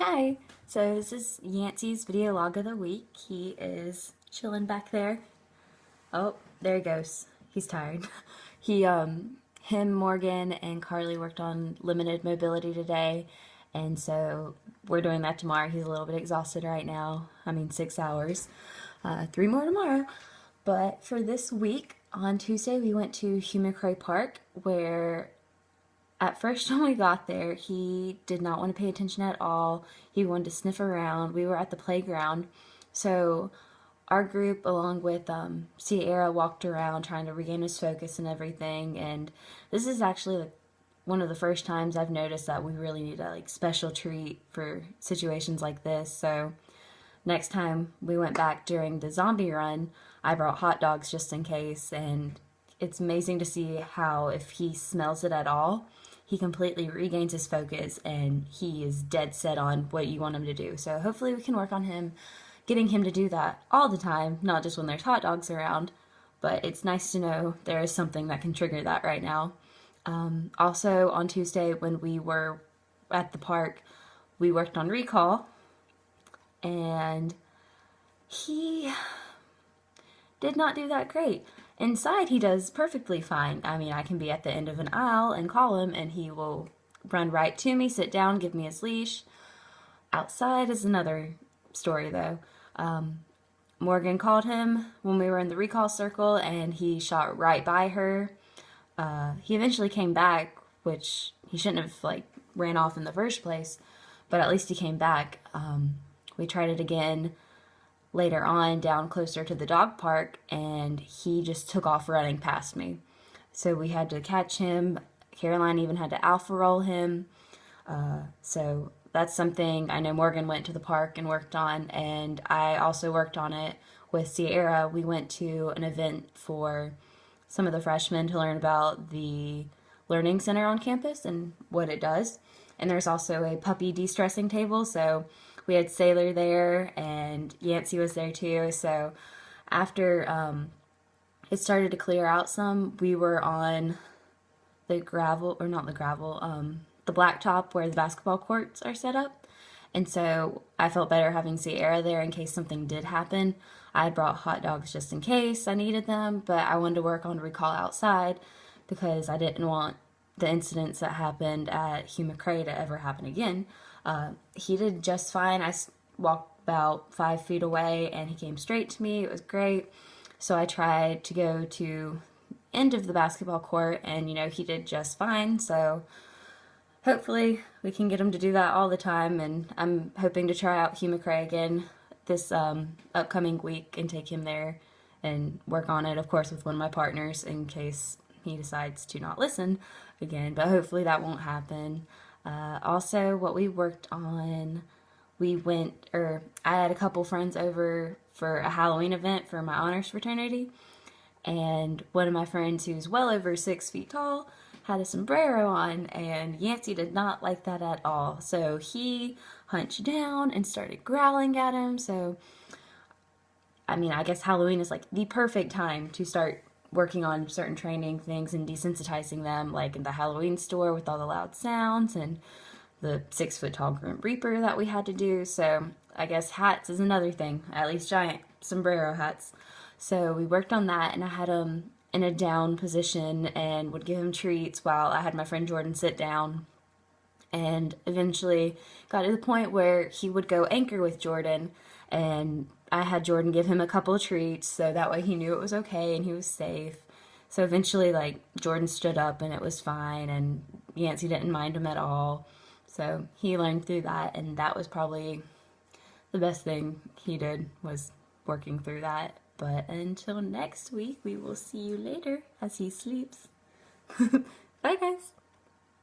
Hi, so this is Yancey's video log of the week. He is chilling back there. Oh, there he goes. He's tired. Him, Morgan, and Carly worked on limited mobility today, and so we're doing that tomorrow. He's a little bit exhausted right now. 6 hours. 3 more tomorrow. But for this week, on Tuesday, we went to Hugh McRae Park, where at first, when we got there, he did not want to pay attention at all. He wanted to sniff around. We were at the playground. So our group, along with Sierra, walked around trying to regain his focus and everything. And this is actually one of the first times I've noticed that we really need a special treat for situations like this. So next time we went back during the zombie run, I brought hot dogs just in case. And it's amazing to see how, if he smells it at all, he completely regains his focus and he is dead set on what you want him to do. So hopefully we can work on him, getting him to do that all the time, not just when there's hot dogs around. But it's nice to know there is something that can trigger that right now. Also on Tuesday, when we were at the park, we worked on recall, and he did not do that great. Inside, he does perfectly fine. I can be at the end of an aisle and call him, and he will run right to me, sit down, give me his leash. Outside is another story, though. Morgan called him when we were in the recall circle, and he shot right by her. He eventually came back, which he shouldn't have, ran off in the first place, but at least he came back. We tried it again later on down closer to the dog park, and he just took off running past me. So we had to catch him. Caroline even had to alpha roll him. So that's something I know Morgan went to the park and worked on, and I also worked on it with Sierra. We went to an event for some of the freshmen to learn about the Learning Center on campus and what it does. And there's also a puppy de-stressing table, so we had Sailor there, and Yancey was there too. So after it started to clear out some, we were on the gravel, or not the gravel, the blacktop where the basketball courts are set up. And so I felt better having Sierra there in case something did happen. I had brought hot dogs just in case I needed them, but I wanted to work on recall outside because I didn't want the incidents that happened at Hugh McRae to ever happen again. He did just fine. I walked about 5 feet away and he came straight to me. It was great. So I tried to go to end of the basketball court, and he did just fine. So hopefully we can get him to do that all the time, and I'm hoping to try out Hugh McRae again this upcoming week and take him there and work on it, of course, with one of my partners in case he decides to not listen again, but hopefully that won't happen. Also, what we worked on, I had a couple friends over for a Halloween event for my honors fraternity, and one of my friends, who's well over 6 feet tall, had a sombrero on, and Yancey did not like that at all. So he hunched down and started growling at him. So, I guess Halloween is the perfect time to start working on certain training things and desensitizing them, like in the Halloween store with all the loud sounds and the 6 foot tall Grim Reaper that we had to do. So I guess hats is another thing, at least giant sombrero hats. So we worked on that, and I had him in a down position and would give him treats while I had my friend Jordan sit down, and eventually got to the point where he would go anchor with Jordan, and I had Jordan give him a couple of treats so that way he knew it was okay and he was safe. So eventually Jordan stood up and it was fine, and Yancey didn't mind him at all. So he learned through that, and that was probably the best thing he did, was working through that. But until next week, we will see you later as he sleeps. Bye, guys.